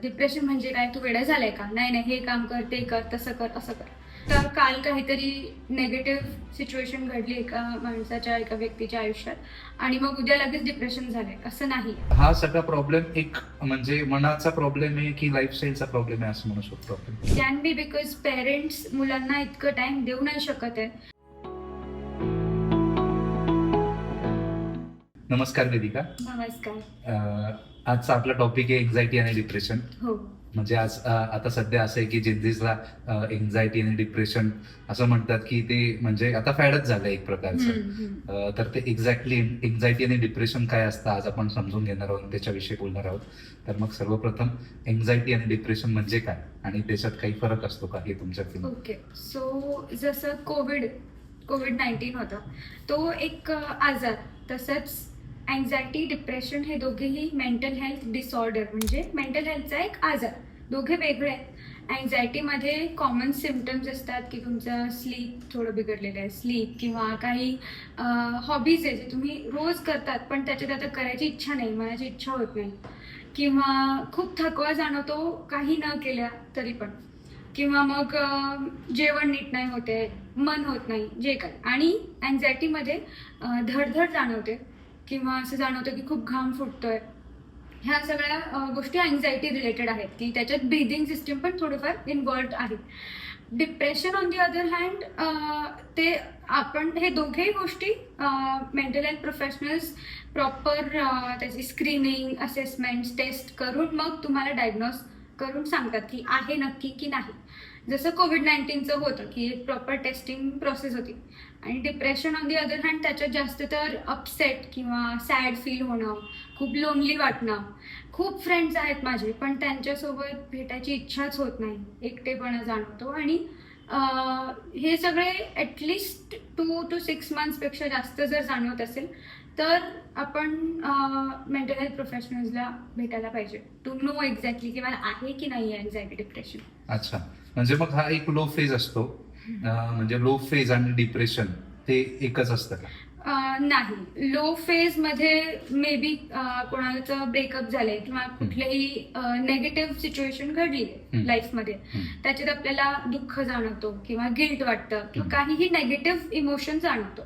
Depression म्हणजे काय? तू वेडा झालाय का? नाही नाही, हे काम कर, ते कर, तसं कर, असं कर. तर काल काहीतरी नेगेटिव्ह सिच्युएशन घडली एका माणसाच्या, एका व्यक्तीच्या आयुष्यात आणि मग उद्या लगेच डिप्रेशन झालंय, असं नाही. हा सगळा प्रॉब्लेम एक म्हणजे मनाचा प्रॉब्लेम आहे की लाईफस्टाईलचा प्रॉब्लेम आहे असं म्हणू शकतो आपण? कॅन बी बिकॉज पेरेंट्स मुलांना इतकं टाइम देऊ नाही शकत आहे. नमस्कार वेदिका. नमस्कार. आजचा आपला टॉपिक आहे एन्झायटी आणि डिप्रेशन. हो. म्हणजे आज आता सध्या असं आहे की जेनझीजला एन्झायटी आणि डिप्रेशन असं म्हणतात की ते म्हणजे आता फॅडच झालं एक प्रकारचं. तर ते एक्झॅक्टली एन्झायटी आणि डिप्रेशन काय असतं आज आपण समजून घेणार आहोत, त्याच्याविषयी बोलणार आहोत. तर मग सर्वप्रथम एन्झायटी आणि डिप्रेशन म्हणजे काय आणि त्याच्यात काही फरक असतो का हे तुमच्या ओके. सो जसं कोविड-19 होता, तो एक आजार. तसंच अँझायटी, डिप्रेशन हे दोघेही मेंटल हेल्थ डिसऑर्डर म्हणजे मेंटल हेल्थचा एक आजार. दोघे वेगळे आहेत. अँझायटीमध्ये कॉमन सिम्पटम्स असतात की तुमचं स्लीप थोडं बिघडलेलं आहे, स्लीप किंवा काही हॉबीज आहे जे तुम्ही रोज करतात पण त्याच्यात आता करायची इच्छा नाही, मनाची इच्छा होत नाही, किंवा खूप थकवा जाणवतो काही न केल्या तरी पण, किंवा मग जेवण नीट नाही होते, मन होत नाही, जे काय. आणि अँझायटीमध्ये धडधड जाणवते किंवा असं जाणवतं की खूप घाम फुटतोय. ह्या सगळ्या गोष्टी अँझायटी रिलेटेड आहेत की त्याच्यात ब्रीदिंग सिस्टीम पण थोडंफार इन्व्हॉल्ड आहे. Depression on the other hand, ते आपण हे दोघेही गोष्टी मेंटल हेल्थ प्रोफेशनल्स प्रॉपर त्याची स्क्रीनिंग, असेसमेंट्स, टेस्ट करून मग तुम्हाला डायग्नोज करून सांगतात की आहे नक्की की नाही. जसं कोविड-19चं होतं की एक प्रॉपर टेस्टिंग प्रोसेस होती. आणि depression on the other hand त्याच्यात जास्त तर अपसेट किंवा सॅड फील होणं, खूप लोनली वाटणं. खूप फ्रेंड्स आहेत माझे पण त्यांच्यासोबत भेटायची इच्छाच होत नाही, एकटेपणा जाणवतो. आणि हे सगळे ॲटलिस्ट 2 to 6 मंथ्सपेक्षा जास्त जर जाणवत असेल तर आपण मेंटल हेल्थ प्रोफेशनल्सला भेटायला पाहिजे टू नो एक्झॅक्टली की मला आहे की नाही आहे अँझायटी, डिप्रेशन. अच्छा, म्हणजे मग हा एक लो फेज असतो. म्हणजे लो फेज आणि डिप्रेशन ते एकच असतं का? नाही, लो फेज मध्ये मे बी कोणाचं ब्रेकअप झालंय किंवा कुठलीही नेगेटिव्ह सिच्युएशन घडली लाईफमध्ये, त्याच्यात आपल्याला दुःख जाणवतो किंवा गिल्ट वाटतं किंवा काहीही नेगेटिव्ह इमोशन जाणवतो.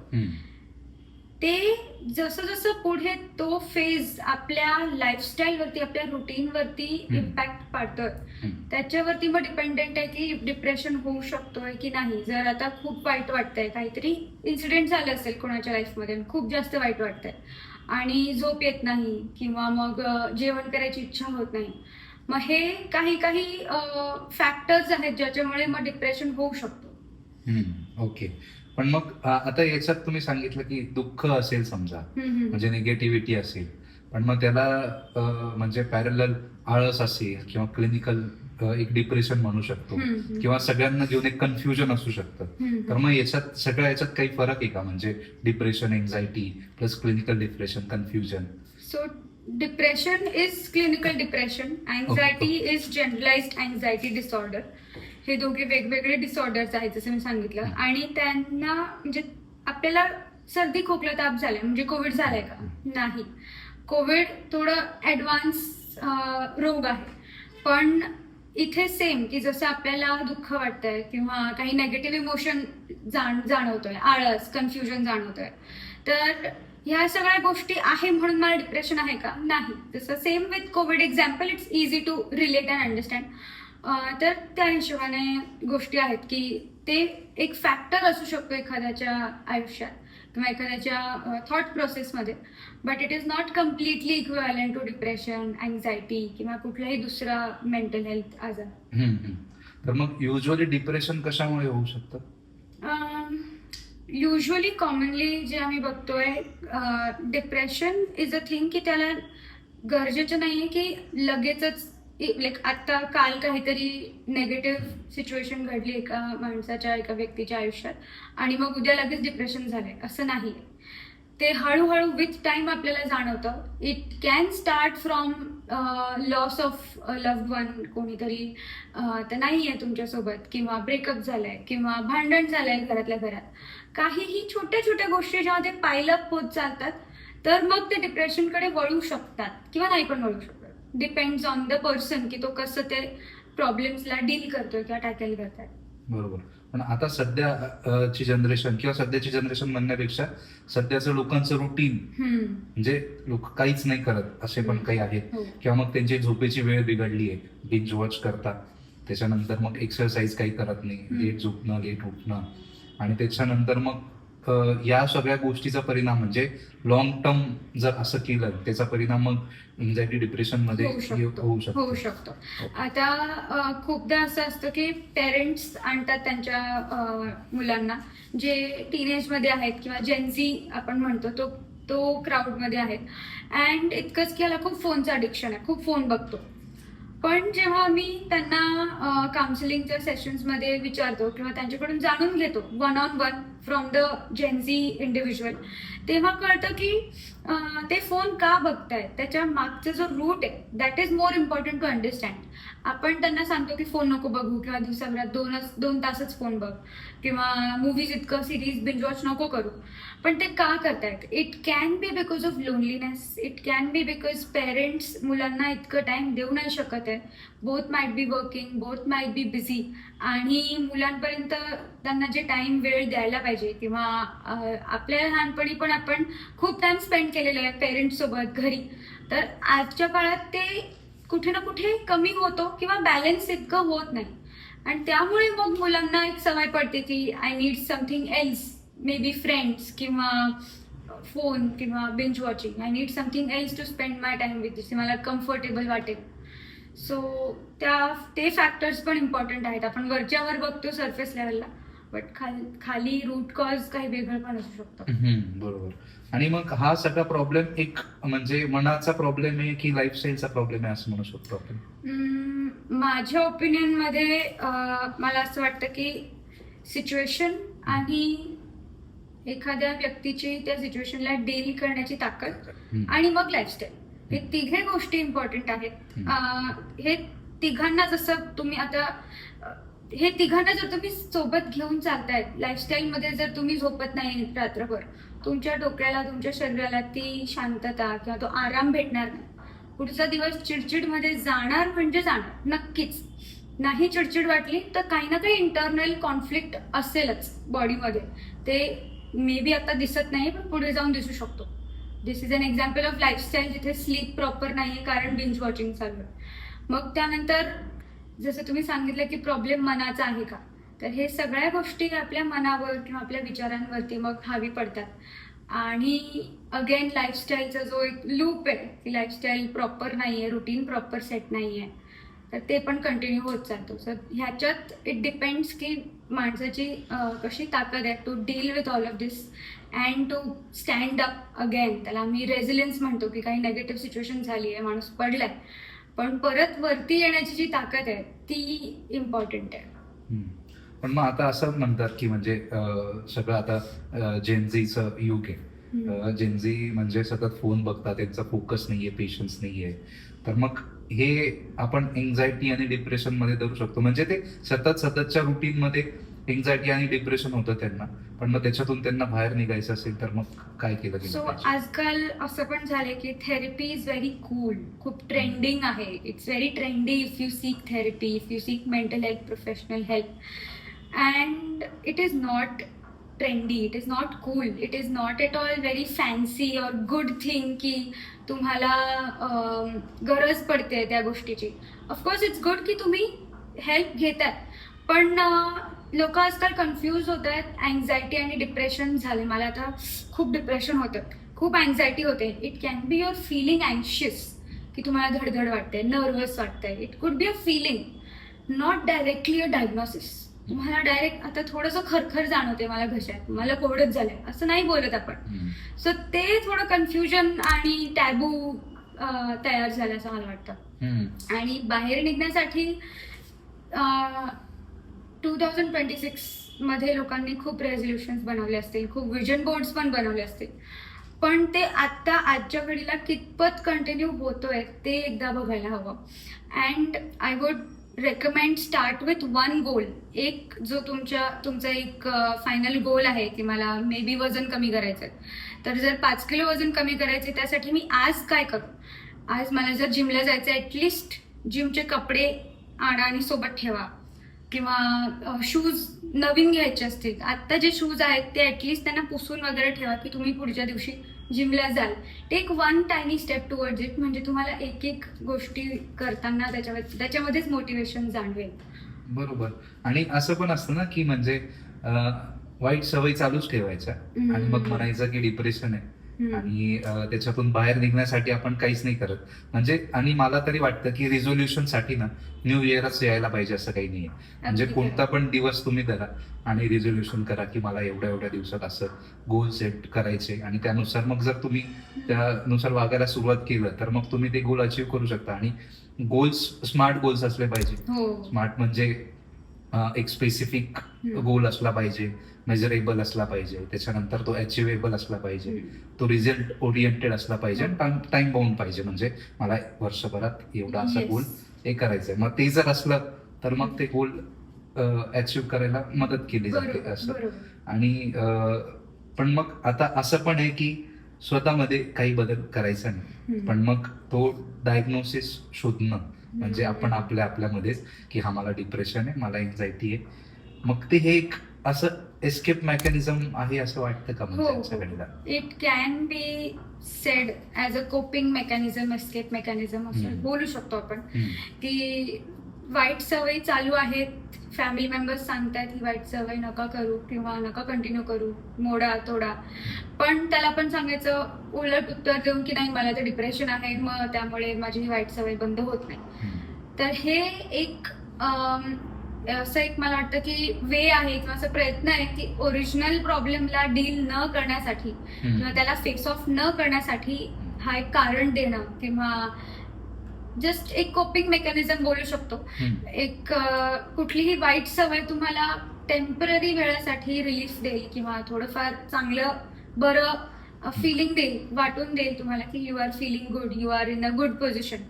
ते जसं जसं पुढे तो फेज आपल्या लाईफस्टाईलवरती, आपल्या रुटीनवरती इम्पॅक्ट पाडतोय, त्याच्यावरती मग डिपेंडेंट आहे की डिप्रेशन होऊ शकतोय की नाही. जर आता खूप वाईट वाटतंय, काहीतरी इन्सिडेंट झालं असेल कोणाच्या लाईफमध्ये, खूप जास्त वाईट वाटतंय आणि झोप येत नाही किंवा मग जेवण करायची इच्छा होत नाही, मग हे काही काही फॅक्टर्स आहेत ज्याच्यामुळे मग डिप्रेशन होऊ शकतो. ओके. पण मग आता याच्यात तुम्ही सांगितलं की दुःख असेल समजा, म्हणजे निगेटिव्हिटी असेल, पण मग त्याला म्हणजे पॅरलल आळस असेल किंवा क्लिनिकल एक डिप्रेशन म्हणू शकतो, किंवा सगळ्यांना घेऊन एक कन्फ्युजन असू शकतं. तर मग याच्यात काही फरक आहे का? म्हणजे depression, anxiety plus clinical depression, confusion. So depression is clinical depression, anxiety is generalized anxiety disorder. हे दोघे वेगवेगळे डिसऑर्डर्स आहेत जसं मी सांगितलं. आणि त्यांना म्हणजे आपल्याला सर्दी, खोकला, ताप झालाय म्हणजे कोविड झालाय का? नाही. कोविड थोडं ॲडव्हान्स रोग आहे, पण इथे सेम की जसं आपल्याला दुःख वाटतंय किंवा काही नेगेटिव्ह इमोशन जाणवतोय, आळस, कन्फ्युजन जाणवतोय, तर ह्या सगळ्या गोष्टी आहे म्हणून मला डिप्रेशन आहे का? नाही. जसं same with covid example, it's easy to relate and understand. तर त्या हिशोबाने गोष्टी आहेत की ते एक फॅक्टर असू शकतो एखाद्याच्या आयुष्यात किंवा एखाद्याच्या थॉट प्रोसेसमध्ये, but it is not completely equivalent to depression, anxiety किंवा कुठलाही दुसरा मेंटल हेल्थ आजार. तर मग युजली डिप्रेशन कशामुळे होऊ शकतं? युजली कॉमनली जे आम्ही बघतोय, डिप्रेशन इज अ थिंग की त्याला गरजेचं नाहीये की लगेचच लाईक आता काल काहीतरी नेगेटिव्ह सिच्युएशन घडली एका माणसाच्या, एका व्यक्तीच्या आयुष्यात आणि मग उद्या लगेच डिप्रेशन झालंय, असं नाही. ते हळूहळू विथ टाइम आपल्याला जाणवतं. It can start from loss of loved one, कोणीतरी तर नाही आहे तुमच्यासोबत, किंवा ब्रेकअप झालंय किंवा भांडण झालंय घरातल्या घरात. काहीही छोट्या छोट्या गोष्टी जेव्हा ते पायलअप होत चालतात तर मग ते डिप्रेशनकडे वळू शकतात किंवा नाही पण वळू शकतात. डिपेंड्स ऑन द पर्सन की तो कसं ते प्रॉब्लेम्सला डील करतोय किंवा टॅकल करताय. बरोबर. पण आता सध्या ची जनरेशन किंवा सध्याची जनरेशन म्हणण्यापेक्षा सध्याचं लोकांचं रुटीन म्हणजे लोक काहीच नाही करत असे पण काही आहेत हो. किंवा मग त्यांची झोपेची वेळ बिघडली आहे, बिंज वॉच करतात, त्याच्यानंतर मग एक्सरसाइज काही करत नाही, लेट झोपणं, लेट उठणं, आणि त्याच्यानंतर मग या सगळ्या गोष्टीचा परिणाम म्हणजे लॉंग टर्म जर असं केलं त्याचा परिणाम मग एन्झायटी डिप्रेशन मध्ये होऊ शकतो. आता खूपदा असं असतं की पेरेंट्स आणतात त्यांच्या मुलांना जे टीनेज मध्ये आहेत किंवा जेनझी आपण म्हणतो तो क्राऊड मध्ये आहेत, अँड इतकंच की याला खूप फोनचं अडिक्शन आहे, खूप फोन बघतो. पण जेव्हा मी त्यांना काउन्सिलिंगच्या सेशन्समध्ये विचारतो किंवा त्यांच्याकडून जाणून घेतो one on one from the Gen Z individual, तेव्हा कळतं की ते फोन का बघतायत, त्याच्या मागचा जो रूट आहे that is more important to understand. आपण त्यांना सांगतो की फोन नको बघू किंवा दिवसाभरात 2 तासच फोन बघ किंवा मूवीज इतकं सिरीज बिंज वॉच नको करू, पण ते का करतायत? It can B because of loneliness, it can B because parents मुलांना इतकं टाइम देऊ नाही शकत आहे. Both might be working, both might be busy, आणि मुलांपर्यंत त्यांना जे टाइम वेळ द्यायला पाहिजे किंवा आपल्या लहानपणी पण आपण खूप टाइम स्पेंड केलेला आहे पेरेंट्स सोबत घरी, तर आजच्या काळात ते कुठे ना कुठे कमी होतो किंवा बॅलन्स इतकं होत नाही, आणि त्यामुळे मग मुलांना एक सवय पडते की I need something else, maybe friends किंवा फोन किंवा binge watching, I need something else to spend my time with this, मला कम्फर्टेबल वाटेल. सो ते फॅक्टर्स पण इम्पॉर्टंट आहेत. आपण वरच्यावर बघतो सरफेस लेवलला, बट खाली रूट कॉज काही वेगळं पण असू शकतं. बरोबर. आणि मग हा सगळा प्रॉब्लेम एक म्हणजे मनाचा प्रॉब्लेम आहे की लाईफस्टाईलचा प्रॉब्लेम आहे असं म्हणू शकतो आपण? माझ्या ओपिनियन मध्ये मला असं वाटतं की सिच्युएशन आणि एखाद्या व्यक्तीची त्या सिच्युएशनला डील करण्याची ताकद आणि मग लाईफस्टाईल, हे तिघे गोष्टी इम्पॉर्टंट आहेत. हे तिघांना जसं तुम्ही आता हे तिघांना जर तुम्ही सोबत घेऊन चालतायत लाईफस्टाईलमध्ये, जर तुम्ही झोपत नाही रात्रभर, तुमच्या डोक्याला तुमच्या शरीराला ती शांतता किंवा तो आराम भेटणार नाही. पुढचा दिवस चिडचिडमध्ये जाणार म्हणजे जाणार नक्कीच. नाही चिडचिड वाटली तर काही ना काही इंटरनल कॉन्फ्लिक्ट असेलच बॉडीमध्ये, ते मे बी आता दिसत नाही पण पुढे जाऊन दिसू शकतो. This is an example of lifestyle जिथे स्लीप प्रॉपर नाहीये कारण बिंज वॉचिंग चालू आहे. मग त्यानंतर जसं तुम्ही सांगितलं की प्रॉब्लेम मनाचा आहे का, तर हे सगळ्या गोष्टी आपल्या मनावर किंवा आपल्या विचारांवरती मग हावी पडतात. आणि अगेन लाईफस्टाईलचा जो एक लूप आहे की लाईफस्टाईल प्रॉपर नाहीये, रुटीन प्रॉपर सेट नाहीये, तर ते पण कंटिन्यू होत चालतो. सर ह्याच्यात इट डिपेंड्स की माणसाची कशी ताकद आहे to deal with all of this and to stand up again. त्याला आम्ही रेझिलियन्स म्हणतो की काही नेगेटिव्ह सिच्युएशन झाली आहे, माणूस पडलाय, पण परत वरती येण्याची जी ताकद आहे ती इम्पॉर्टंट आहे. पण मग आता असं म्हणतात की म्हणजे सगळं आता जेनझीचं युग आहे, जेनझी म्हणजे सतत फोन बघतात, त्यांचा फोकस नाहीये, पेशन्स नाहीये, तर मग हे आपण एन्झायटी आणि डिप्रेशन मध्ये धरू शकतो. म्हणजे ते सततच्या रुटीन मध्ये एन्झायटी आणि डिप्रेशन होतं त्यांना, पण मग त्याच्यातून त्यांना बाहेर निघायचं असेल तर मग काय केलं गेलं? सो आजकाल असं पण झालंय की थेरपी इज व्हेरी कूल, खूप ट्रेंडिंग आहे. It's very trendy if you sick therapy, if you sick mental health professional help, and it is not trendy, it is not cool, it is not at all very fancy और good thing की तुम्हाला गरज पडते त्या गोष्टीची. Of course it's good की तुम्ही help घेतात, पण लोक आजकाल कन्फ्यूज होत आहेत. अँझायटी आणि डिप्रेशन झाले, मला आता खूप डिप्रेशन होतं, खूप अँझायटी होते. It can be your feeling अँशियस की तुम्हाला धडधड वाटते, नर्वस वाटतंय. It could be a feeling, not directly a diagnosis. तुम्हाला डायरेक्ट आता थोडंसं खरखर जाणवते मला घशात, मला कोविडच झालंय असं नाही बोलत आपण. सो ते थोडं कन्फ्युजन आणि टॅबू तयार झालं असं मला वाटतं. आणि बाहेर निघण्यासाठी 2026 मध्ये लोकांनी खूप रेझोल्युशन्स बनवले असतील, खूप विजन बोर्ड्स पण बनवले असतील, पण ते आता आजच्या घडीला कितपत कंटिन्यू होतोय ते एकदा बघायला हवं. And I would recommend start with one goal. एक जो तुमचा एक फायनल गोल आहे की मला मे बी वजन कमी करायचंय, तर जर 5 किलो वजन कमी करायचे त्यासाठी मी आज काय करू, आज मला जर जिमला जायचं ऍटलिस्ट जिमचे कपडे आणा आणि सोबत ठेवा, किंवा शूज नवीन घ्यायचे असतील, आता जे शूज आहेत ते ऍटलिस्ट त्यांना पुसून वगैरे ठेवा की तुम्ही पुढच्या दिवशी जिमला जाल. Take one tiny step towards it, म्हणजे तुम्हाला एक एक गोष्टी करताना त्याच्यामध्येच मोटिवेशन जाणवेल. बरोबर. आणि असं पण असतं ना की म्हणजे वाईट सवयी चालूच ठेवायच्या आणि मग म्हणायचं की डिप्रेशन आहे आणि त्याच्यातून बाहेर निघण्यासाठी आपण काहीच नाही करत. म्हणजे आणि मला तरी वाटतं की रिझोल्युशन साठी ना न्यू इयरच यायला पाहिजे असं काही नाहीये. म्हणजे अगदी कोणता पण दिवस तुम्ही धरा आणि रिझोल्युशन करा की मला एवढ्या एवढ्या दिवसात असं गोल सेट करायचे, आणि त्यानुसार मग जर तुम्ही त्यानुसार वागायला सुरुवात केलं तर मग तुम्ही ते गोल अचीव्ह करू शकता. आणि गोल्स स्मार्ट गोल्स असले पाहिजे. हो. स्मार्ट म्हणजे एक स्पेसिफिक गोल असला पाहिजे, मेजरेबल असला पाहिजे, त्याच्यानंतर तो अचिव्हेबल असला पाहिजे, तो रिझल्ट ओरिएंटेड असला पाहिजे, टाइम बाउंड पाहिजे. म्हणजे मला वर्षभरात एवढा असा Yes. गोल हे करायचंय. मग ते जर असलं तर मग ते गोल अचीव्ह करायला मदत केली जाते असं. बरोबर. आणि पण मग आता असं पण आहे की स्वतःमध्ये काही बदल करायचा नाही, पण मग तो डायग्नोसिस शोधणं म्हणजे आपण आपल्यामध्येच की हा मला डिप्रेशन आहे, मला एन्झायटी आहे, मग ते हे एक असं एस्केप मेकॅनिझम आहे असं वाटतं का म्हणजे आमच्याकडे? It can be said as a coping mechanism, escape mechanism असं बोलू शकतो आपण. की वाईट सवयी चालू आहेत, फॅमिली मेंबर्स सांगतात ही वाईट सवय नका करू किंवा नका कंटिन्यू करू, मोडा तोडा, पण त्याला पण सांगायचं उलट उत्तर देऊन की नाही मला तर डिप्रेशन आहे, मग त्यामुळे माझी ही वाईट सवय बंद होत नाही. तर हे एक असं एक मला वाटतं की वे आहे किंवा असं प्रयत्न आहे की ओरिजिनल प्रॉब्लेमला डील न करण्यासाठी किंवा त्याला फेस ऑफ न करण्यासाठी हा एक कारण देणं किंवा जस्ट एक कोपिंग मेकॅनिझम बोलू शकतो. एक कुठलीही वाईट सवय तुम्हाला टेम्पररी वेळासाठी रिलीफ देईल किंवा थोडंफार चांगलं बरं फिलिंग देईल, वाटून देईल तुम्हाला की you are feeling good, you are in a good position,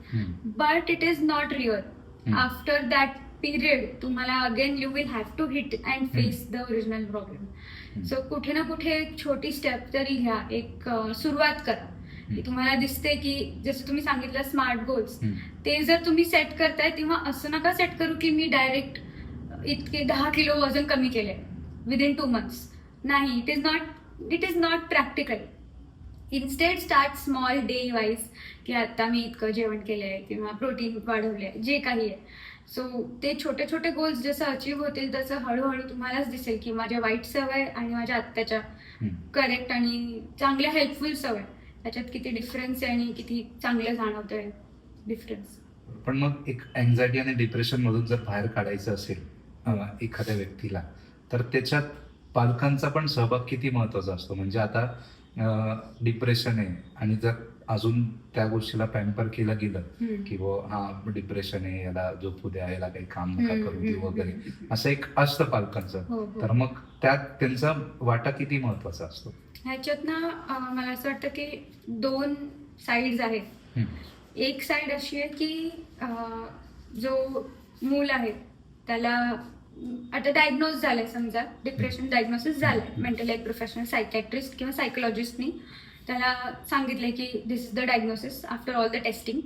but it is not real. After that period तुम्हाला again you will have to hit and face the original problem. So कुठे ना कुठे एक छोटी स्टेप तरी घ्या, एक सुरुवात करा. की तुम्हाला दिसते की जसं तुम्ही सांगितलं स्मार्ट गोल्स, ते जर तुम्ही सेट करताय तेव्हा असं नका सेट करू की मी डायरेक्ट इतके 10 किलो वजन कमी केले विदिन 2 months. नाही, it is not practical. Instead start small day wise की आता मी इतकं जेवण केलंय किंवा प्रोटीन वाढवलंय, जे काही आहे. सो ते छोटे छोटे गोल्स जसं अचीव्ह होतील तसं हळूहळू तुम्हालाच दिसेल की माझ्या वाईट सवय आणि माझ्या आत्ताच्या करेक्ट आणि चांगल्या हेल्पफुल सवय त्याच्यात किती डिफरन्स आहे आणि किती चांगलं जाणवतोय डिफरन्स. पण मग एक अँझायटी आणि डिप्रेशन मधून जर बाहेर काढायचं असेल एखाद्या व्यक्तीला, तर त्याच्यात पालकांचा पण सहभाग किती महत्वाचा असतो? म्हणजे आता डिप्रेशन आहे आणि जर अजून त्या गोष्टीला पॅम्पर केलं गेलं की हा डिप्रेशन आहे, याला झोपू द्या, याला काही काम नका करू देऊ वगैरे, असं एक असतं पालकांचं, तर मग त्यात त्यांचा वाटा किती महत्वाचा असतो? ह्याच्यात ना मला असं वाटतं की 2 साइड्स आहेत. एक साइड अशी आहे की जो मूल आहे त्याला आता डायग्नोज झालंय, समजा डिप्रेशन डायग्नोसिस झालंय, मेंटल हेल्थ प्रोफेशनल सायकॅट्रिस्ट किंवा सायकोलॉजिस्टनी त्याला सांगितलंय की this is the diagnosis after all the testing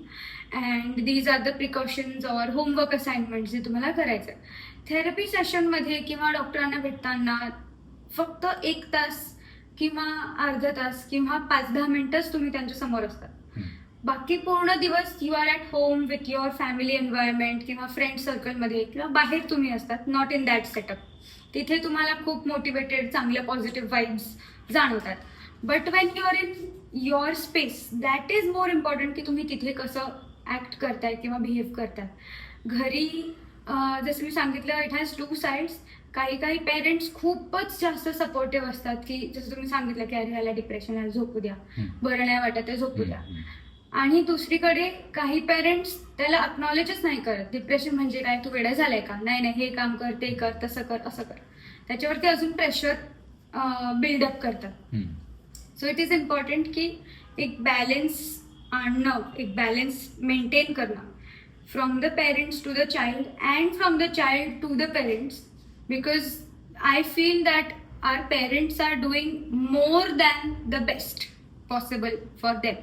and these are the precautions or homework assignment जे तुम्हाला करायचं. थेरपी सेशनमध्ये किंवा डॉक्टरांना भेटताना फक्त 1 तास किंवा अर्धा तास किंवा 5-10 मिनिटच तुम्ही त्यांच्या समोर असतात. बाकी पूर्ण दिवस you are at home with your family environment किंवा फ्रेंड सर्कलमध्ये किंवा बाहेर तुम्ही असतात, नॉट इन दॅट सेटअप. तिथे तुम्हाला खूप मोटिवेटेड चांगल्या पॉझिटिव्ह वाईब्स जाणवतात. But Wien you are in your space, that is more important की तुम्ही तिथे कसं ॲक्ट करताय किंवा बिहेव करताय. घरी जसं मी सांगितलं इट हॅज 2 साइड्स. काही पेरेंट्स खूपच जास्त सपोर्टिव्ह असतात की जसं तुम्ही सांगितलं की अरे ह्याला डिप्रेशन आहे, झोपू द्या, बरं नाही वाटत आहे, झोपू द्या. आणि दुसरीकडे काही पेरेंट्स त्याला अक्नॉलेजच नाही करत. डिप्रेशन म्हणजे काय, तू वेडा झालाय का, नाही हे काम कर, ते कर, तसं कर, असं कर. त्याच्यावरती अजून प्रेशर बिल्डअप करतात. सो इट इज इम्पॉर्टंट की एक बॅलेन्स आणणं, एक बॅलेन्स मेंटेन करणं from the parents to the child and from the child to the parents. Because I feel that our parents are doing more than the best possible for them.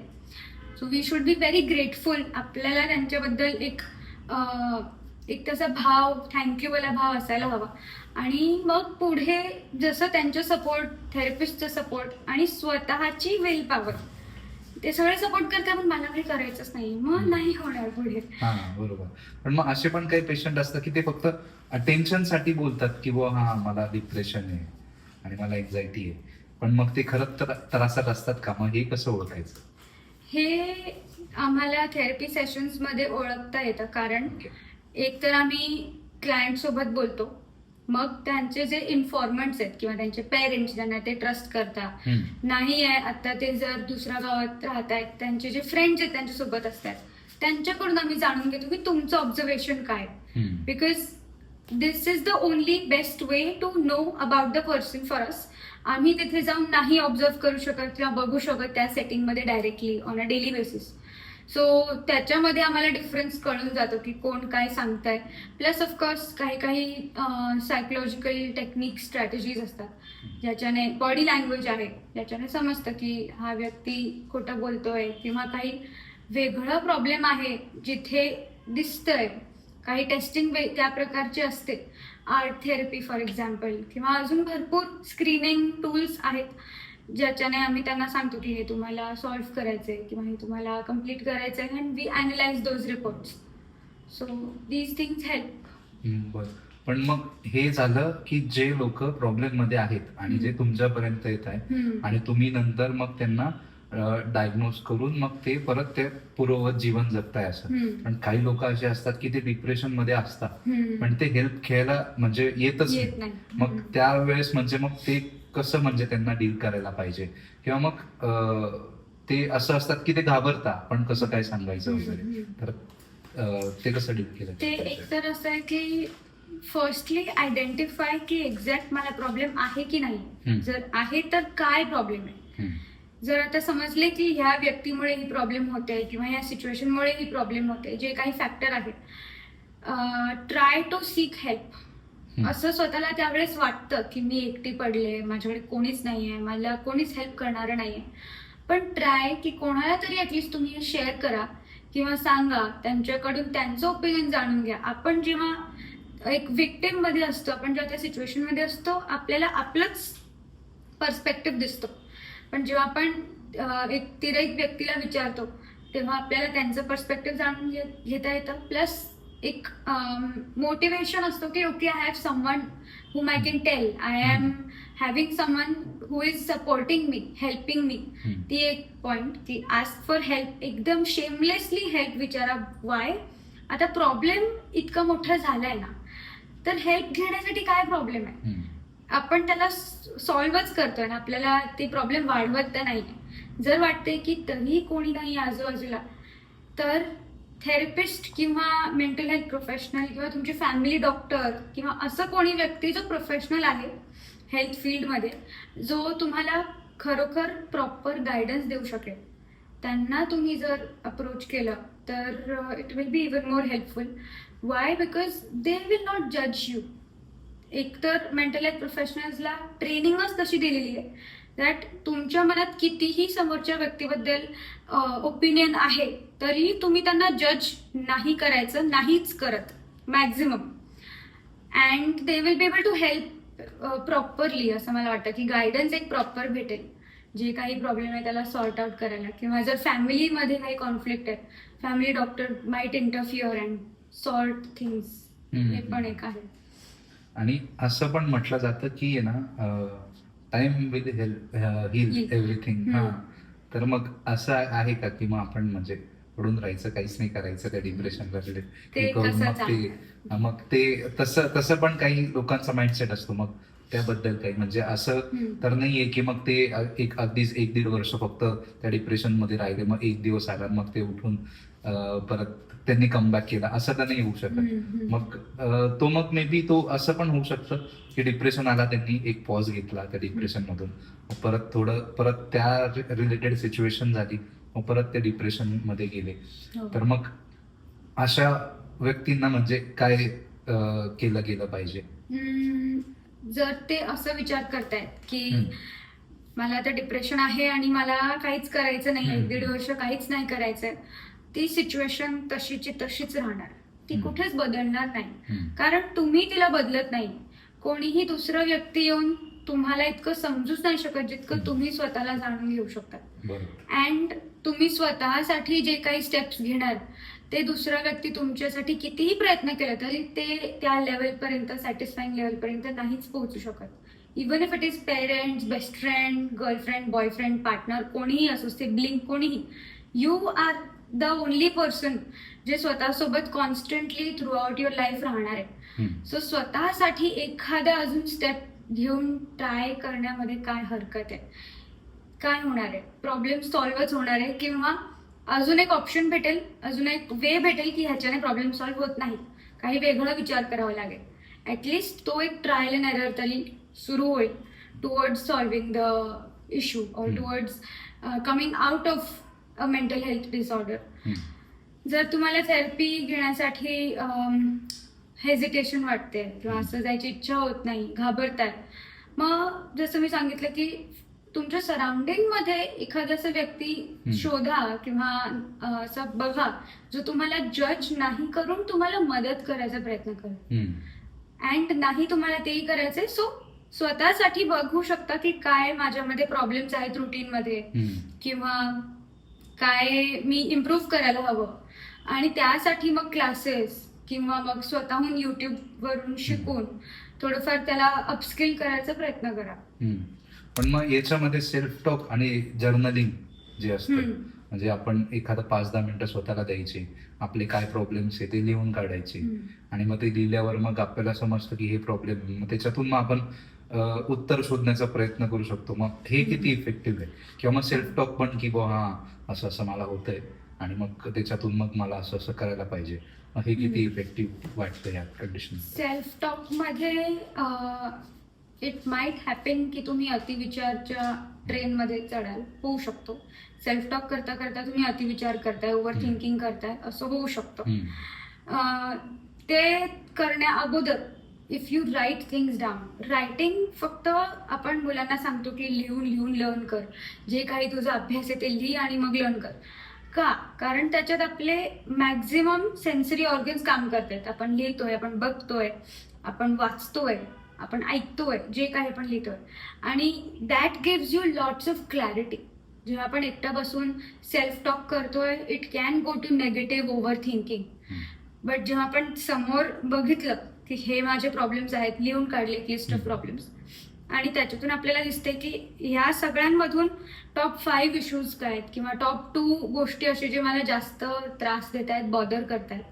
So we should be very grateful. आपल्याला त्यांच्याबद्दल एक तसा भाव, थँक्यूवाला भाव असायला हवा. आणि मग पुढे जसं त्यांचं सपोर्ट, थेरपिस्टचं सपोर्ट आणि स्वतःची विल पॉवर, ते सगळे सपोर्ट करते, पण मला काही करायचंच नाही, मग नाही होणार पुढे. हा बरोबर. पण मग असे पण काही पेशंट असतात की ते फक्त अटेन्शन साठी बोलतात की बुवा हा मला डिप्रेशन आहे आणि मला एन्झायटी आहे, पण मग ते खरंच त्रासात असतात का? मग हे कसं ओळखायचं? हे आम्हाला थेरपी सेशन्स मध्ये ओळखता येतं. कारण एक तर आम्ही क्लायंट सोबत बोलतो, मग त्यांचे जे इन्फॉर्मंट्स आहेत किंवा त्यांचे पेरेंट्स ज्यांना ते ट्रस्ट करतात, नाही आहे आता ते जर दुसऱ्या गावात राहत आहेत, त्यांचे जे फ्रेंड्स आहेत त्यांच्यासोबत असतात, त्यांच्याकडून आम्ही जाणून घेतो की तुमचं ऑब्झर्वेशन काय. Because this is the only best way to know about the person for us. आम्ही तिथे जाऊन नाही ऑब्झर्व करू शकत किंवा बघू शकत त्या सेटिंगमध्ये directly on a daily basis. So त्याच्यामध्ये आम्हाला डिफरन्स कळून जातो की कोण काय सांगताय. प्लस ऑफकोर्स काही सायकोलॉजिकल टेक्निक, स्ट्रॅटेजीज असतात ज्याच्याने, बॉडी लँग्वेज आहे ज्याच्याने समजतं की हा व्यक्ती खोटं बोलतोय किंवा काही वेगळा प्रॉब्लेम आहे जिथे दिसतंय. काही टेस्टिंग त्या प्रकारची असते, आर्ट थेरपी फॉर एक्झाम्पल, किंवा अजून भरपूर स्क्रीनिंग टूल्स आहेत ज्याच्याने आम्ही त्यांना सांगतो की हे तुम्हाला सॉल्व्ह करायचंय किंवा हे तुम्हाला कम्प्लीट करायचंय, and we analyse those reports. So these things help. बरं. पण मग हे झालं की जे लोक प्रॉब्लेम मध्ये आहेत आणि जे तुमच्यापर्यंत येत आहे आणि तुम्ही नंतर मग त्यांना डायग्नोज करून मग ते परत ते पूर्ववत जीवन जगताय असं. पण काही लोक असे असतात की ते डिप्रेशन मध्ये असतात पण ते हेल्प घ्यायला म्हणजे येतच नाही. मग त्यावेळेस म्हणजे मग ते कसं म्हणजे त्यांना डील करायला पाहिजे, किंवा मग ते असं असतात की ते घाबरतात पण कसं काय सांगायचं वगैरे, तर ते कसं डील केलं? ते एक तर असं आहे की फर्स्टली आयडेंटिफाय की एक्झॅक्ट मला प्रॉब्लेम आहे की नाही. जर आहे तर काय प्रॉब्लेम आहे. जर आता समजले की ह्या व्यक्तीमुळे ही प्रॉब्लेम होते किंवा ह्या सिच्युएशनमुळे ही प्रॉब्लेम होते, जे काही फॅक्टर आहेत, ट्राय टू सीक हेल्प. असं स्वतःला त्यावेळेस वाटतं की मी एकटी पडले, माझ्याकडे कोणीच नाहीये, मला कोणीच हेल्प करणारं नाहीये, पण ट्राय की कोणाला तरी ऍटलिस्ट तुम्ही शेअर करा किंवा सांगा, त्यांच्याकडून त्यांचं ओपिनियन जाणून घ्या. आपण जेव्हा एक विक्टिम मध्ये असतो, आपण जेव्हा त्या सिच्युएशन मध्ये असतो, आपल्याला आपलंच पर्स्पेक्टिव्ह दिसतो, पण जेव्हा आपण एक तिरक व्यक्तीला विचारतो तेव्हा आपल्याला त्यांचं पर्स्पेक्टिव्ह जाणून घेता येतं. प्लस एक मोटिवेशन असतो की okay, I have someone whom I can tell, I am having someone who is supporting me, helping me. ती एक पॉइंट की आस्क फॉर हेल्प, एकदम शेमलेसली हेल्प विचारा. वाय? आता प्रॉब्लेम इतका मोठा झालाय ना, तर हेल्प घेण्यासाठी काय प्रॉब्लेम आहे? आपण त्याला सॉल्व्हच करतोय ना, आपल्याला ते प्रॉब्लेम वाढवत तर नाही. जर वाटते की तरी कोणी नाही आजूबाजूला, तर थेरपिस्ट किंवा मेंटल हेल्थ प्रोफेशनल किंवा तुमची फॅमिली डॉक्टर किंवा असं कोणी व्यक्ती जो प्रोफेशनल आहे हेल्थ फील्डमध्ये, जो तुम्हाला खरोखर प्रॉपर गायडन्स देऊ शकेल, त्यांना तुम्ही जर अप्रोच केलं तर it will be even more helpful. Y? Because they will not जज यू. एकतर मेंटल हेल्थ प्रोफेशनल्सला ट्रेनिंगच तशी दिलेली आहे दॅट तुमच्या मनात कितीही समोरच्या व्यक्तीबद्दल ओपिनियन आहे तरी तुम्ही त्यांना जज नाही करायचं, नाहीच करत maximum, and they will be able to help properly. असं मला वाटतं की गायडन्स एक प्रॉपर भेटेल जे काही प्रॉब्लेम आहे त्याला सॉर्ट आउट करायला. किंवा जर फॅमिलीमध्ये काही कॉन्फ्लिक्ट आहे, family doctor might interfere and sort things. हे पण एक आहे. आणि असं पण म्हटलं जातं की ना, टाइम विल हील एव्हरीथिंग. तर मग असं आहे का की मग आपण म्हणजे पडून राहायचं, काहीच नाही करायचं त्या डिप्रेशनला रिलेटेड? मग ते तसं पण काही लोकांचा माइंडसेट असतो. मग त्याबद्दल काही म्हणजे असं तर नाहीये की मग ते अगदीच 1-1.5 वर्ष फक्त त्या डिप्रेशन मध्ये राहिले, मग एक दिवस आला मग ते उठून परत त्यांनी कमबॅक केला, असं तर नाही होऊ शकत. मग तो मग मे बी तो असं पण होऊ शकतं की डिप्रेशन आला, त्यांनी एक पॉज घेतला त्या डिप्रेशन मधून, परत त्या रिलेटेड सिच्युएशन झाली, मग परत ते डिप्रेशन मध्ये गेले. तर मग अशा व्यक्तींना म्हणजे काय केलं गेलं पाहिजे? जर ते असं विचार करतायत की मला आता डिप्रेशन आहे आणि मला काहीच करायचं नाही, हम्म. 1-1.5 वर्ष काहीच नाही करायचंय, ती सिच्युएशन तशीची तशीच राहणार, ती हम्म. कुठेच बदलणार नाही. हम्म. कारण तुम्ही तिला बदलत नाही. कोणीही दुसरं व्यक्ती येऊन तुम्हाला इतकं समजूच नाही शकत जितकं हम्म. तुम्ही स्वतःला जाणून घेऊ शकता. बरोबर. अँड तुम्ही स्वतःसाठी जे काही स्टेप्स घेणार ते दुसरा व्यक्ती तुमच्यासाठी कितीही प्रयत्न केला तरी ते त्या लेवलपर्यंत, सॅटिस्फाईंग लेवलपर्यंत नाहीच पोहोचू शकत. Even if it is parents, best friend, girlfriend, boyfriend, partner, कोणीही असो, सिबलिंग, कोणीही, you are the only person जे स्वतःसोबत constantly throughout your life राहणार आहे. हम्म. सो स्वतःसाठी एखादा अजून स्टेप घेऊन ट्राय करण्यामध्ये काय हरकत आहे? काय होणार आहे? प्रॉब्लेम सॉल्व्हच होणार आहे, किंवा अजून एक ऑप्शन भेटेल, अजून एक वे भेटेल की ह्याच्याने प्रॉब्लेम सॉल्व्ह होत नाही, काही वेगळा विचार करावा लागेल. ॲटलिस्ट तो एक ट्रायल अँड एरर तरी सुरू होईल towards solving the issue or towards coming out of a mental health disorder. हम्म. जर तुम्हाला थेरपी घेण्यासाठी हेजिटेशन वाटते किंवा असं जायची इच्छा होत नाही, घाबरताय, मग जसं मी सांगितलं की तुमच्या सराउंडिंग मध्ये एखादा असं व्यक्ती शोधा किंवा असं बघा जो तुम्हाला जज नाही करून तुम्हाला मदत करायचा प्रयत्न करेल. हम्म. अँड नाही तुम्हाला तेही करायचंय, सो स्वतःसाठी बघू शकता की काय माझ्यामध्ये प्रॉब्लेम्स आहेत रुटीनमध्ये, हम्म. किंवा काय मी इम्प्रूव्ह करायला हवं. आणि त्यासाठी मग क्लासेस किंवा मग स्वतःहून YouTube वरून शिकून थोडंफार त्याला अपस्किल करायचा प्रयत्न करा. हम्म. पण मग याच्यामध्ये सेल्फ टॉक आणि जर्नलिंग जे असतं, हम्म. म्हणजे आपण एखादा 5-10 मिनिटं स्वतःला द्यायचे, आपले काय प्रॉब्लेम्स आहे ते लिहून काढायचे, आणि मग ते लिहिल्यावर मग आपल्याला समजतं की हे प्रॉब्लेम, मग त्याच्यातून मग आपण उत्तर शोधण्याचा प्रयत्न करू शकतो. मग हे किती इफेक्टिव्ह आहे? किंवा मग सेल्फ टॉक पण की बुवा हा असं असं मला होतंय आणि मग त्याच्यातून मग मला असं असं करायला पाहिजे, मग हे किती इफेक्टिव्ह वाटतं या कंडिशन? सेल्फ टॉक मध्ये इट माइट हॅपन की तुम्ही अतिविचारच्या ट्रेनमध्ये चढाल, होऊ शकतो. सेल्फ टॉक करता करता तुम्ही अतिविचार करताय, ओव्हर थिंकिंग करताय, असं होऊ शकतं. ते करण्या अगोदर if you write things down, writing फक्त आपण मुलांना सांगतो की लिहून लिहून लर्न कर, जे काही तुझा अभ्यास आहे ते लिही आणि मग लर्न कर. का? कारण त्याच्यात आपले मॅक्झिमम सेन्सरी ऑर्गन्स काम करतात. आपण लिहितोय, आपण बघतोय, आपण वाचतोय, आपण ऐकतोय, जे काही आपण लिहितोय, आणि that gives you lots of clarity. जेव्हा आपण एकटा बसून सेल्फ टॉक करतोय, it can go to negative overthinking. But जेव्हा आपण समोर बघितलं की हे माझे प्रॉब्लेम्स आहेत, लिहून काढले लिस्ट ऑफ प्रॉब्लेम्स, आणि त्याच्यातून आपल्याला दिसते की ह्या सगळ्यांमधून टॉप 5 इश्यूज काय आहेत, किंवा टॉप 2 गोष्टी असे जे मला जास्त त्रास देत आहेत, बॉदर करतायत,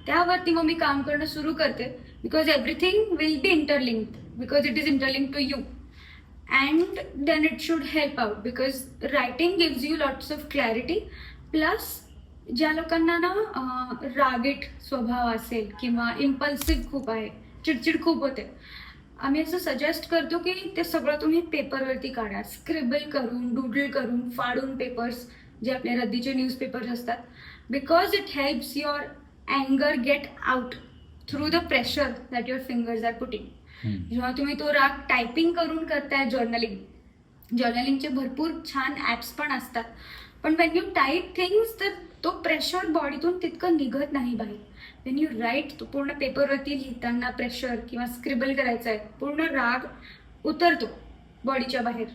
त्यावरती मग मी काम करणं सुरू करते. Because everything will be interlinked, because it is interlinked to you, and then it should help out. Because writing gives you lots of clarity. Plus ज्या लोकांना ना रागीट स्वभाव असेल किंवा इम्पल्सिव्ह खूप आहे, चिडचिड खूप होते, आम्ही असं सजेस्ट करतो की ते सगळं तुम्ही पेपरवरती काढा, स्क्रिबल करून, डुडल करून, फाडून पेपर्स, जे आपले रद्दीचे न्यूजपेपर्स असतात. बिकॉज इट हेल्प्स युअर अँगर get out through the pressure that your fingers are putting. जेव्हा तुम्ही तो राग टायपिंग करून करताय, जर्नलिंगचे भरपूर छान ॲप्स पण असतात, पण वेन यू टाईप थिंग्स तर तो प्रेशर बॉडीतून तितकं निघत नाही बाहेर. वेन यू राईट, तो पूर्ण पेपरवरती लिहिताना प्रेशर किंवा स्क्रिबल करायचं आहे, पूर्ण राग उतरतो बॉडीच्या बाहेर,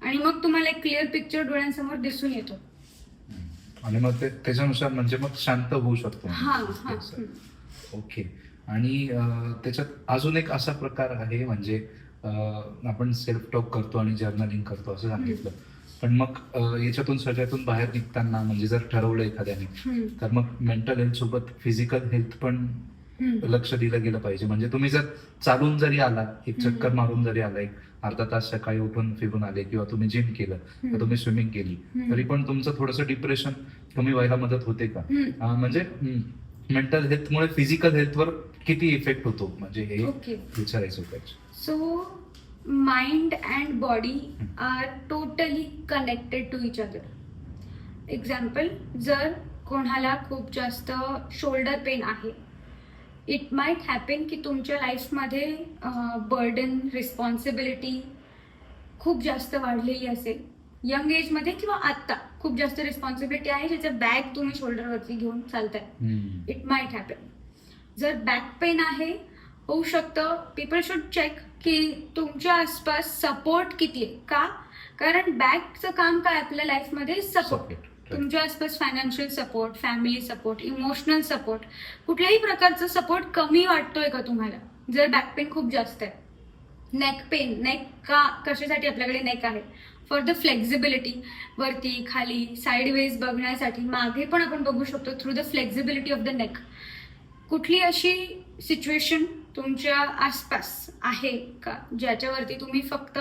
आणि मग तुम्हाला एक क्लिअर पिक्चर डोळ्यांसमोर दिसून येतो, आणि मग त्याच्यानुसार म्हणजे मग शांत होऊ शकतो. ओके. आणि त्याच्यात अजून एक असा प्रकार आहे, म्हणजे आपण सेल्फ टॉक करतो आणि जर्नलिंग करतो असं सांगितलं, पण मग याच्यातून सगळ्यातून बाहेर निघताना, म्हणजे जर ठरवलं एखाद्याने, तर मग मेंटल हेल्थ सोबत फिजिकल हेल्थ पण लक्ष दिलं गेलं पाहिजे. म्हणजे तुम्ही जर चालून जरी आला, एक चक्कर मारून जरी आला, एक अर्धा तास सकाळी उठून फिरून आले, किंवा तुम्ही जिम केलं, किंवा तुम्ही स्विमिंग केली, तरी पण तुमचं थोडंसं डिप्रेशन कमी व्हायला मदत होते का? म्हणजे मेंटल हेल्थमुळे फिजिकल हेल्थवर किती इफेक्ट होतो, म्हणजे हे विचारायचं होतं. So mind and body are totally connected to each other. Example, जर कोणाला खूप जास्त शोल्डर पेन आहे, इट माइट हॅपन की तुमच्या लाईफमध्ये बर्डन, रिस्पॉन्सिबिलिटी खूप जास्त वाढलेली असेल यंग एजमध्ये किंवा आत्ता खूप जास्त रिस्पॉन्सिबिलिटी आहे ज्याचं बॅग तुम्ही शोल्डरवरती घेऊन चालताय, इट माइट हॅपन. जर बॅक पेन आहे, होऊ शकतं, पीपल शुड चेक की तुमच्या आसपास सपोर्ट किती आहे. का? कारण बॅकचं काम काय आपल्या लाईफमध्ये सपोर्ट. तुमच्या आसपास financial support, family support, emotional support, कुठल्याही प्रकारचा सपोर्ट कमी वाटतोय का तुम्हाला जर बॅक पेन खूप जास्त आहे. नेक पेन, नेक का कशासाठी आपल्याकडे नेक आहे? फॉर द फ्लेक्झिबिलिटी, वरती खाली साईडवेज बघण्यासाठी, मागे पण आपण बघू शकतो through the flexibility of the neck. कुठली अशी सिच्युएशन तुमच्या आसपास आहे का ज्याच्यावरती तुम्ही फक्त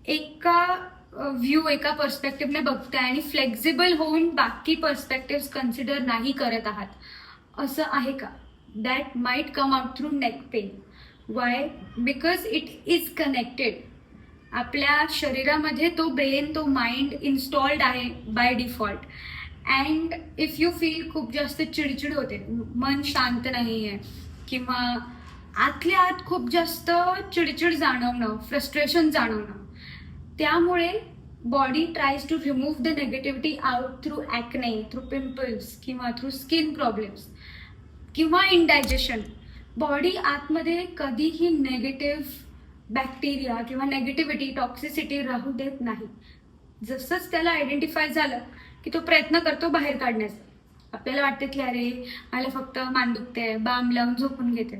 एका व्ह्यू, एका पर्स्पेक्टिव्हने बघताय आणि फ्लेक्झिबल होऊन बाकी पर्स्पेक्टिव्ह कन्सिडर नाही करत आहात, असं आहे का? That might come out through neck pain. Y? Because it is connected. आपल्या शरीरामध्ये तो ब्रेन, तो माइंड इन्स्टॉल्ड आहे by default. And if you feel खूप जास्त चिडचिड होते, मन शांत नाही आहे, किंवा आतल्या आत खूप जास्त चिडचिड जाणवणं, फ्रस्ट्रेशन जाणवणं, त्यामुळे body tries to remove the negativity out through acne, through pimples किंवा थ्रू स्किन प्रॉब्लेम्स किंवा इंडायजेशन. बॉडी आतमध्ये कधीही नेगेटिव्ह बॅक्टेरिया किंवा नेगेटिव्हिटी, टॉक्सिसिटी राहू देत नाही. जसंच त्याला आयडेंटिफाय झालं की तो प्रयत्न करतो बाहेर काढण्याचा. आपल्याला वाटतं की अरे मला फक्त मान दुखते, बाम लावून झोपून घेते,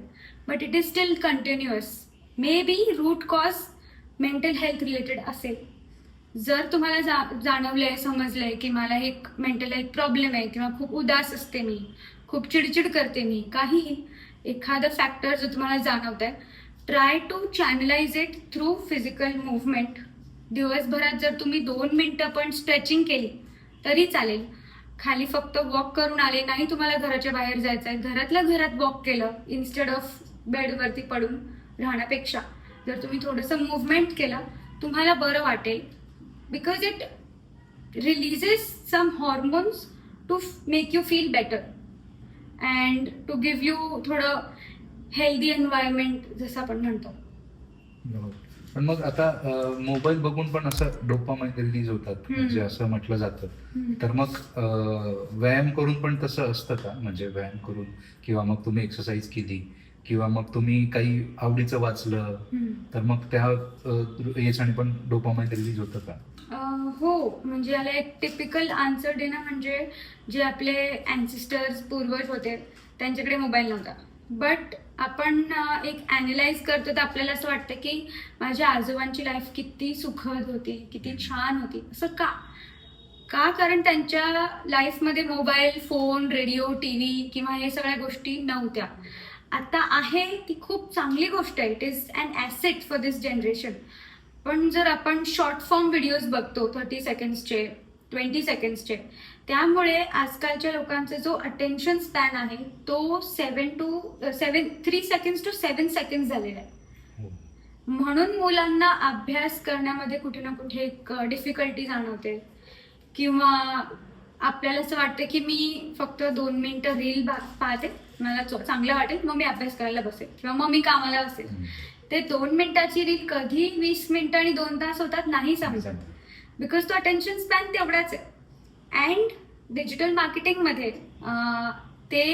but it is still continuous. May be root cause mental health related असेल. जर तुम्हाला जाणवलंय, समजलंय की मला एक मेंटल हेल्थ प्रॉब्लेम आहे, किंवा खूप उदास असते मी, खूप चिडचिड करते मी, काहीही एखादं फॅक्टर जर तुम्हाला जाणवत आहे, try to channelise it through physical movement. दिवसभरात जर तुम्ही 2 मिनिटं पण स्ट्रेचिंग केली तरी चालेल. खाली फक्त वॉक करून आले नाही, तुम्हाला घराच्या बाहेर जायचं आहे, घरातल्या घरात वॉक केलं इन्स्टेड ऑफ बेडवरती पडून राहण्यापेक्षा जर तुम्ही थोडंसं मुवमेंट केलं, तुम्हाला बरं वाटेल. Because it releases some hormones to make you feel better and to give you थोडं हेल्दी एन्व्हायरमेंट, जसं आपण म्हणतो. पण मग आता मोबाईल बघून पण असं डोपामाइन रिलीज होतात, म्हणजे असं म्हटलं जातं. तर मग व्यायाम करून पण तसं असतं का? म्हणजे व्यायाम करून किंवा मग तुम्ही एक्सरसाइज केली किंवा मग तुम्ही काही आवडीचं वाचलं तर मग त्या याच्याने पण डोपामाइन रिलीज होतं का? हो, म्हणजे याला एक टिपिकल आन्सर देणं म्हणजे जे आपले अँसिस्टर्स, पूर्वज होते, त्यांच्याकडे मोबाईल नव्हता. बट आपण एक ॲनलाइज करतो तर आपल्याला असं वाटतं की माझ्या आजोबांची लाईफ किती सुखद होती, किती छान होती. असं का? कारण त्यांच्या लाईफमध्ये mobile, phone, radio, T V किंवा हे सगळ्या गोष्टी नव्हत्या. आता आहे, ती खूप चांगली गोष्ट आहे. It is an asset for this generation. पण जर आपण शॉर्ट फॉर्म व्हिडिओज बघतो 30 सेकंड्सचे, 20 सेकंड्सचे, त्यामुळे आजकालच्या लोकांचा जो अटेन्शन स्पॅन आहे तो 3 सेकंड्स टू 7 सेकंड्स झालेला आहे. म्हणून मुलांना अभ्यास करण्यामध्ये कुठे ना कुठे एक डिफिकल्टी जाणवते, किंवा आपल्याला असं वाटतं की मी फक्त 2 मिनिटं रील पाहते, मला चांगलं वाटेल, मग मी अभ्यास करायला बसेल किंवा मग मी कामाला बसेल. ते 2 मिनिटाची रील कधी 20 मिनिटं आणि 2 तास होतात नाही समजत, बिकॉज तो अटेन्शन स्पॅन तेवढाच आहे. अँड डिजिटल मार्केटिंगमध्ये ते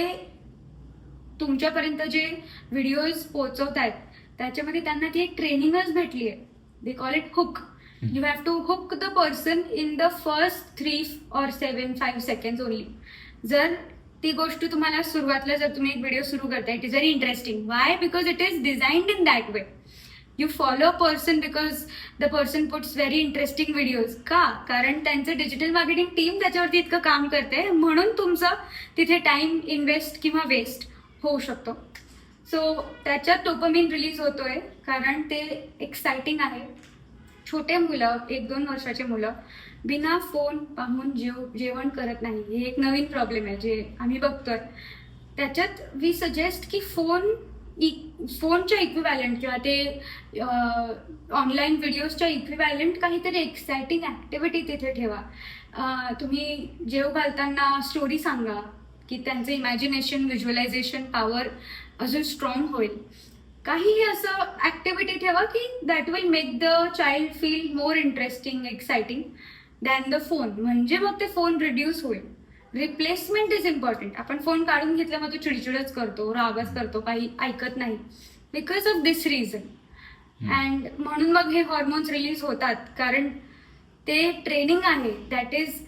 तुमच्यापर्यंत जे व्हिडिओज पोहोचवत आहेत त्याच्यामध्ये त्यांना ती एक ट्रेनिंगच भेटली आहे. They call it hook. You have to hook the person in the first 3 or 5 seconds only. जर ती गोष्ट तुम्हाला सुरुवातीला जर तुम्ही एक व्हिडिओ सुरू करताय, it is very interesting. Y? Because it is designed in that way. You follow a person because the person puts very interesting videos. का? कारण त्यांचं डिजिटल मार्केटिंग टीम त्याच्यावरती इतकं काम करते, म्हणून तुमचं तिथे टाइम इन्व्हेस्ट किंवा वेस्ट होऊ शकतो. सो त्याच्यात डोपामाइन रिलीज होतोय कारण ते एक्साइटिंग आहे. छोटे मुलं, 1-2 वर्षाचे मुलं बिना फोन पाहून जेवण करत नाही. हे एक नवीन प्रॉब्लेम आहे जे आम्ही बघतोय. त्याच्यात वी सजेस्ट की फोनच्या इक्विव्हॅलंट किंवा ते ऑनलाईन व्हिडिओजच्या इक्विव्हॅलंट काहीतरी एक्साइटिंग ॲक्टिव्हिटी तिथे ठेवा. तुम्ही जेव घालताना स्टोरी सांगा की त्यांचं इमॅजिनेशन, व्हिज्युअलायझेशन पॉवर अजून स्ट्रॉंग होईल. काहीही असं ऍक्टिव्हिटी ठेवा की that will make the child feel more interesting exciting than the phone. म्हणजे मग ते फोन रिड्यूस होईल. Replacement is important. आपण फोन काढून घेतला मग तो चिडचिडच करतो, रागच करतो, काही ऐकत नाही, because of this reason. And म्हणून मग हे हॉर्मोन्स रिलीज होतात, कारण ते ट्रेनिंग आहे. That is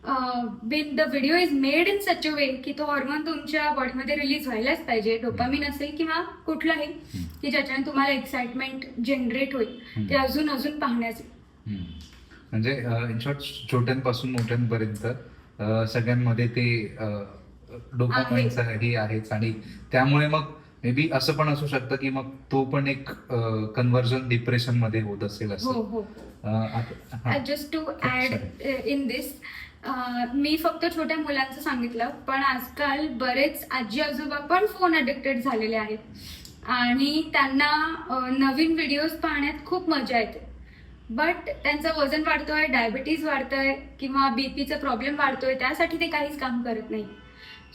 the video is made in such a way की तो हॉर्मोन तुमच्या बॉडीमध्ये रिलीज व्हायलाच पाहिजे. डोपामिन असेल किंवा कुठलाही, की ज्याच्याने तुम्हाला एक्साइटमेंट जनरेट होईल ते अजून अजून पाहण्याचे. म्हणजे इन शॉर्ट छोट्यांपासून मोठ्यांपर्यंत सगळ्यांमध्ये ते डोपामाइनचं हे आहेच. आणि त्यामुळे मग मे बी असं पण असू शकतं की मग तो पण एक कन्व्हर्जन डिप्रेशन मध्ये होत असेल असं. हो. Just to add in this, मी फक्त छोट्या मुलांचं सांगितलं, पण आजकाल बरेच आजी आजोबा पण फोन अडिक्टेड झालेले आहेत आणि त्यांना नवीन व्हिडिओज पाहण्यात खूप मजा येते. बट त्यांचं वजन वाढतोय, डायबिटीज वाढतंय किंवा बीपीचा प्रॉब्लेम वाढतोय, त्यासाठी ते काहीच काम करत नाही.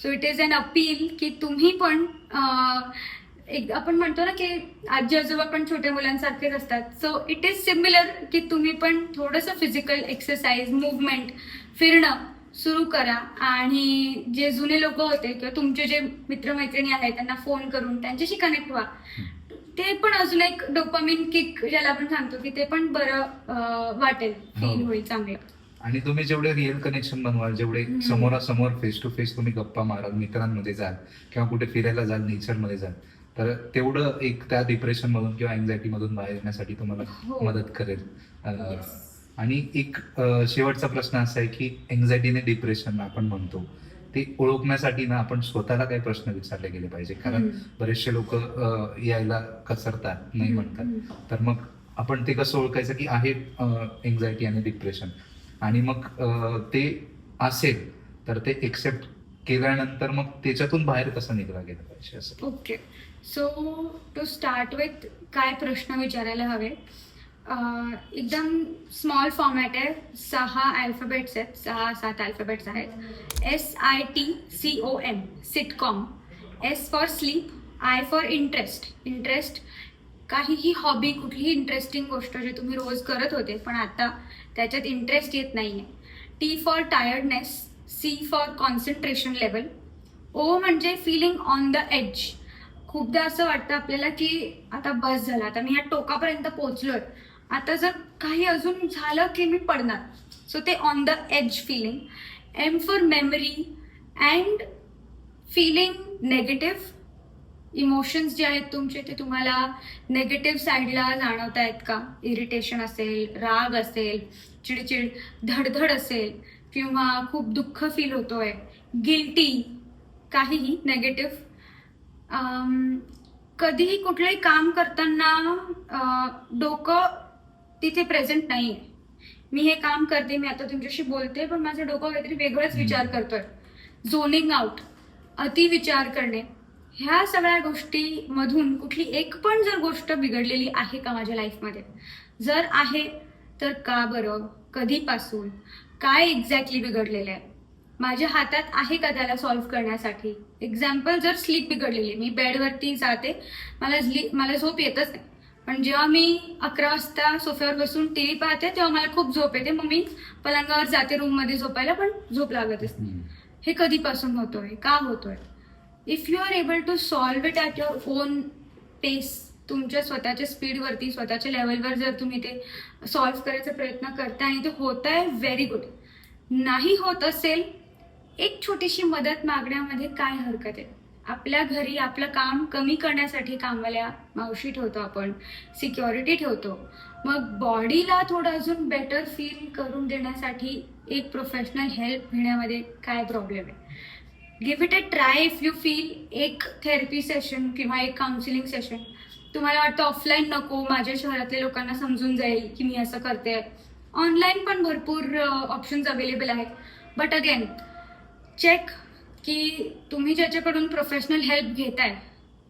So it is an appeal की तुम्ही पण एक आपण म्हणतो ना की आजी आजोबा पण छोट्या मुलांसारखेच असतात. सो इट इज सिमिलर की तुम्ही पण थोडंसं फिजिकल एक्सरसाइज, मुवमेंट, फिरणं सुरू करा. आणि जे जुने लोक होते किंवा तुमचे जे मित्रमैत्रिणी आहेत त्यांना फोन करून त्यांच्याशी कनेक्ट व्हा. ते पण अजून एक डोपामिन किक ज्याला आपण सांगतो की ते पण बरं वाटेल, फील होईल चांगलं. आणि तुम्ही जेवढे रिअल कनेक्शन बनवाल, जेवढे समोरासमोर फेस टू फेस तुम्ही गप्पा माराल, मित्रांमध्ये जाल किंवा कुठे फिरायला जाल, नेचरमध्ये जाल, तर तेवढं एक त्या डिप्रेशन मधून किंवा अँझायटी मधून बाहेर येण्यासाठी तुम्हाला मदत करेल. आणि एक शेवटचा प्रश्न असा आहे की अँझायटीने डिप्रेशन आपण म्हणतो ते ओळखण्यासाठी ना आपण स्वतःला काही प्रश्न विचारले गेले पाहिजे. कारण बरेचसे लोक यायला कचरतात, नाही म्हणतात. तर मग आपण ते कसं ओळखायचं की आहे अँझायटी आणि डिप्रेशन, आणि मग ते असेल तर ते एक्सेप्ट केल्यानंतर मग त्याच्यातून बाहेर कसं निघाला गेलं पाहिजे असं. Okay, so to start with काय प्रश्न विचारायला हवे. एकदम स्मॉल फॉर्मॅट आहे. 6 अल्फाबेट्स आहेत, 6-7 अल्फाबेट्स आहेत. SITCOM, sitcom. S for sleep, I for interest. Interest काहीही हॉबी, कुठलीही इंटरेस्टिंग गोष्ट जे तुम्ही रोज करत होते पण आता त्याच्यात इंटरेस्ट येत नाहीये. T for tiredness, C for concentration level. O म्हणजे फिलिंग ऑन द एज. खूपदा असं वाटतं आपल्याला की आता बस झाला, आता मी या टोकापर्यंत पोहोचलोय, आता जर काही अजून झालं की मी पडणार. सो ते on the edge feeling. M for memory and feeling negative. Emotions जे आहेत तुमचे ते तुम्हाला नेगेटिव्ह साईडला जाणवत आहेत का? इरिटेशन असेल, राग असेल, चिडचिड, धडधड असेल किंवा खूप दुःख फील होतोय, गिल्टी, काहीही नेगेटिव्ह. कधीही कुठलंही काम करताना डोकं तिथे प्रेझेंट नाहीये. मी हे काम करते, मी आता तुमच्याशी बोलते, पण माझं डोकं काहीतरी वेगळंच विचार करतोय. झोनिंग आउट, अति विचार करणे. ह्या सगळ्या गोष्टी मधून कुठली एक पण जर गोष्ट बिघडलेली आहे का माझ्या लाईफमध्ये? जर आहे तर का बरं, कधीपासून, काय एक्झॅक्टली बिघडलेलं आहे, माझ्या हातात आहे का त्याला सॉल्व्ह करण्यासाठी? एक्झाम्पल, जर स्लीप बिघडलेली, मी बेडवरती जाते, मला झोप येतच नाही, पण जेव्हा मी 11 वाजता सोफ्यावर बसून टीव्ही पाहते तेव्हा मला खूप झोप येते, मग मी पलंगावर जाते रूम मध्ये झोपायला, पण झोप लागतच नाही. हे कधीपासून होतोय, का होतोय? If you are able to solve it at your own pace, तुमच्या स्वतःच्या स्पीडवरती, स्वतःच्या लेवलवर जर तुम्ही ते सॉल्व्ह करायचा प्रयत्न करताय आणि ते होत आहे, व्हेरी गुड. नाही होत असेल, एक छोटीशी मदत मागण्यामध्ये काय हरकत आहे? आपल्या घरी आपलं काम कमी करण्यासाठी कामाला मावशी ठेवतो आपण, सिक्युरिटी ठेवतो. मग बॉडीला थोडं अजून बेटर फील करून देण्यासाठी एक प्रोफेशनल हेल्प घेण्यामध्ये काय प्रॉब्लेम आहे? Give it a try if you feel. एक थेरपी सेशन किंवा एक काउन्सिलिंग सेशन. तुम्हाला वाटतं ऑफलाईन नको, माझ्या शहरातल्या लोकांना समजून जाईल की मी असं करते. ऑनलाईन पण भरपूर ऑप्शन्स अवेलेबल आहेत. बट अगेन चेक की तुम्ही ज्याच्याकडून प्रोफेशनल हेल्प घेताय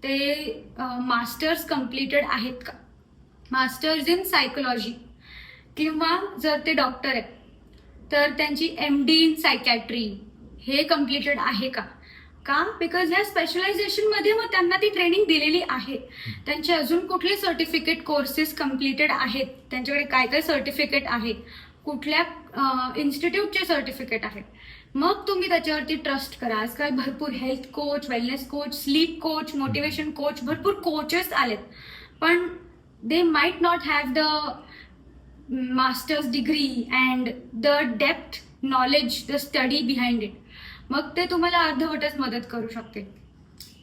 ते मास्टर्स कम्प्लिटेड आहेत का, मास्टर्स इन सायकोलॉजी, किंवा जर ते डॉक्टर आहेत तर त्यांची MD इन सायकॅट्री हे कम्प्लिटेड आहे का? का? बिकॉज ह्या स्पेशलायझेशन मध्ये मग त्यांना ती ट्रेनिंग दिलेली आहे. त्यांचे अजून कुठले सर्टिफिकेट कोर्सेस कम्प्लिटेड आहेत, त्यांच्याकडे काय काय सर्टिफिकेट आहे, कुठल्या इन्स्टिट्यूटचे सर्टिफिकेट आहेत, मग तुम्ही त्याच्यावरती ट्रस्ट करा. आजकाल भरपूर health coach, wellness coach, sleep coach, motivation coach, भरपूर कोचेस आलेत, पण they might not have the masters degree and the depth knowledge, the study behind it. मग ते तुम्हाला अर्धवटच मदत करू शकते.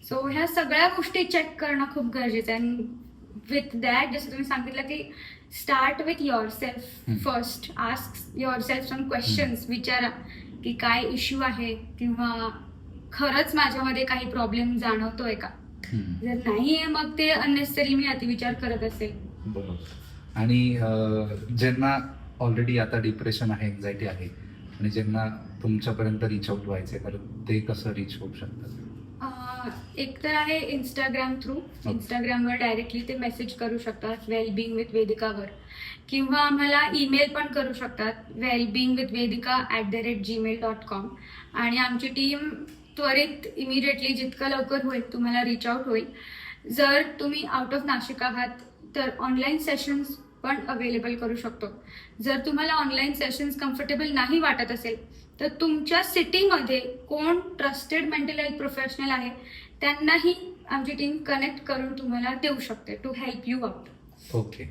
सो ह्या सगळ्या गोष्टी चेक करणं खूप गरजेचं आहे. आणि विथ दॅट, जसं तुम्ही सांगितलं की start with yourself first, ask yourself some questions, विचारा की काय इश्यू आहे, किंवा खरंच माझ्यामध्ये काही प्रॉब्लेम जाणवतोय का. जर नाहीये मग ते अननेसेसरी मी अतिविचार करत असेल. बरोबर. आणि ज्यांना ऑलरेडी आता डिप्रेशन आहे, एन्झायटी आहे, आणि ज्यांना तुमच्यापर्यंत रिच आउट व्हायचंय, तर ते कसं रिच होऊ शकतात? एक तर आहे इंस्टाग्राम थ्रू. इंस्टाग्रामवर डायरेक्टली ते मेसेज करू शकतात वेलबिंग विथ वेदिकावर, किंवा आम्हाला ईमेल पण करू शकतात wellbeingwithvedika@gmail.com. आणि आमची टीम त्वरित इमिडिएटली जितकं लवकर होईल तुम्हाला रिच आउट होईल. जर तुम्ही आउट ऑफ नाशिक आहात तर ऑनलाईन सेशन्स पण अवेलेबल करू शकतो. जर तुम्हाला ऑनलाईन सेशन्स कम्फर्टेबल नाही वाटत असेल तर तुमच्या सिटीमध्ये कोण ट्रस्टेड मेंटल हेल्थ प्रोफेशनल आहे त्यांनाही आमची टीम कनेक्ट करून तुम्हाला देऊ शकते to help you out. Okay.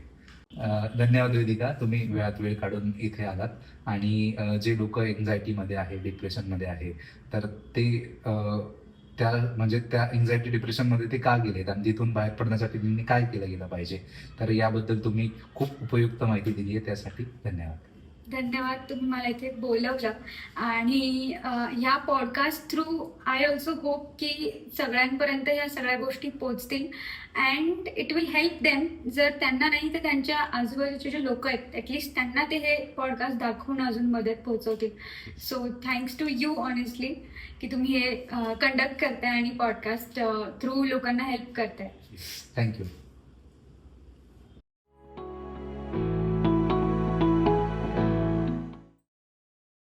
धन्यवाद वेदिका, तुम्ही वेळात वेळ काढून इथे आलात. आणि जे लोक एन्झायटीमध्ये आहे, डिप्रेशनमध्ये आहे, तर ते त्या म्हणजे त्या एन्झायटी डिप्रेशनमध्ये ते का गेलेत आणि तिथून बाहेर पडण्यासाठी त्यांनी काय केलं गेलं पाहिजे, तर याबद्दल तुम्ही खूप उपयुक्त माहिती दिली आहे, त्यासाठी धन्यवाद. धन्यवाद, तुम्ही मला इथे बोलवलं. आणि ह्या podcast through I also hope की सगळ्यांपर्यंत ह्या सगळ्या गोष्टी पोचतील and it will help them. जर त्यांना नाही तर त्यांच्या आजूबाजूचे जे लोक आहेत ॲटलिस्ट त्यांना ते हे पॉडकास्ट दाखवून अजून मदत पोहोचवतील. So thanks to you honestly की तुम्ही हे कंडक्ट करताय आणि पॉडकास्ट थ्रू लोकांना हेल्प करताय. थँक्यू.